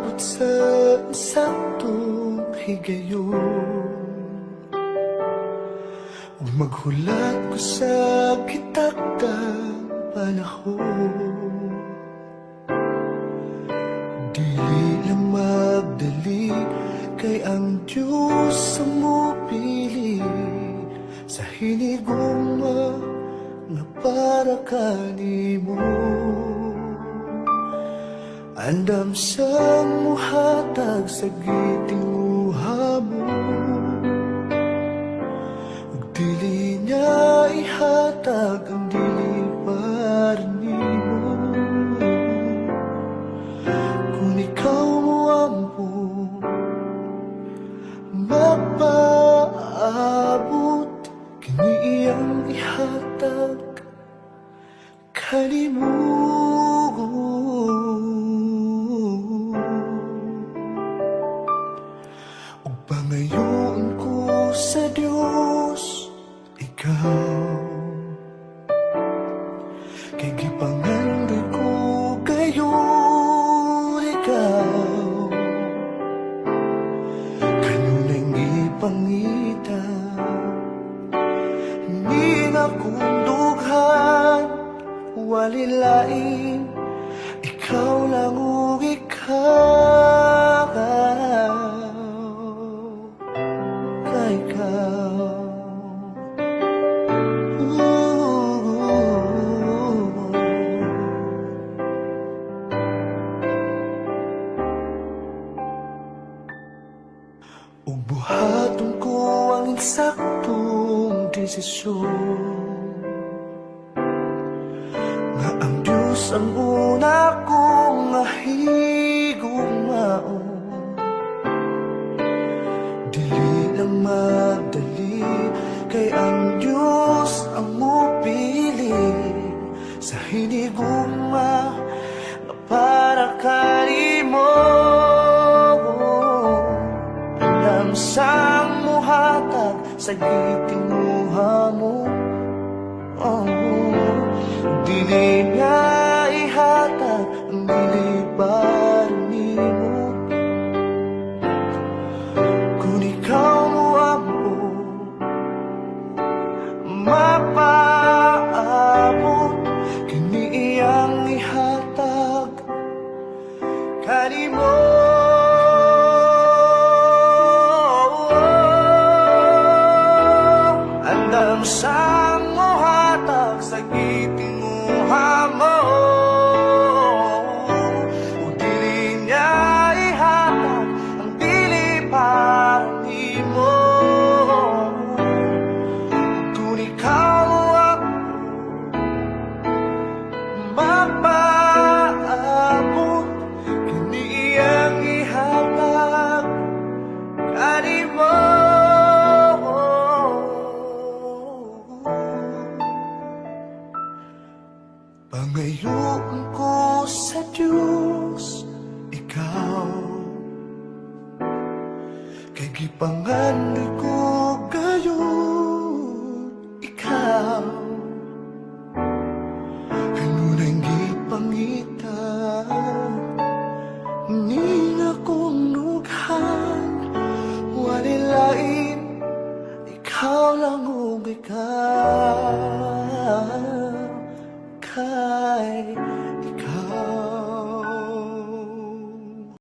umabot sa saktong higayon. Ug maghulat ko sa kitakdang panahon. Dili lang magdali, kay ang Diyos ang mupili sa hinigugma nga para kanimo. Andam sa muhatag sa gitinguha mo, ug dili niya ihatag ang dili para nimo. Kung ikaw mo ampo mapaabot, kini iyang ihatag kanimo. Ug pangayoon ko sa Dios ikaw, kay gipangandoy ko gayon ikaw. Kanunay gipangita ni nga kong dughan, walilain ikaw lang ug ikaw, kay ikaw. Ug buhaton ko ang eksaktong desisyon, nga ang Diyos ang una kong higugmaon. Dili lang magdali, kay ang Diyos ang mupili sa hinigugma nga para kanimo. Andam sang muhatag sa gitinguha mo, dili niya ihatag ang dili para nimo. Kung ikaw mo ampo mapaabot, kini iyang ihatag kanimo. Andam sang mohatag sa gitinguha mo, ug dili niya ihatag ang dili para nimo. Kung ikaw ang mapaabot, kini iyang ihatag kanimo. Pangayoon ko sa Diyos ikaw, kay gipangandoy ko gayon ikaw. Kanunay gipangita ni nga kong dughan, walilain ikaw lang ug ikaw, kay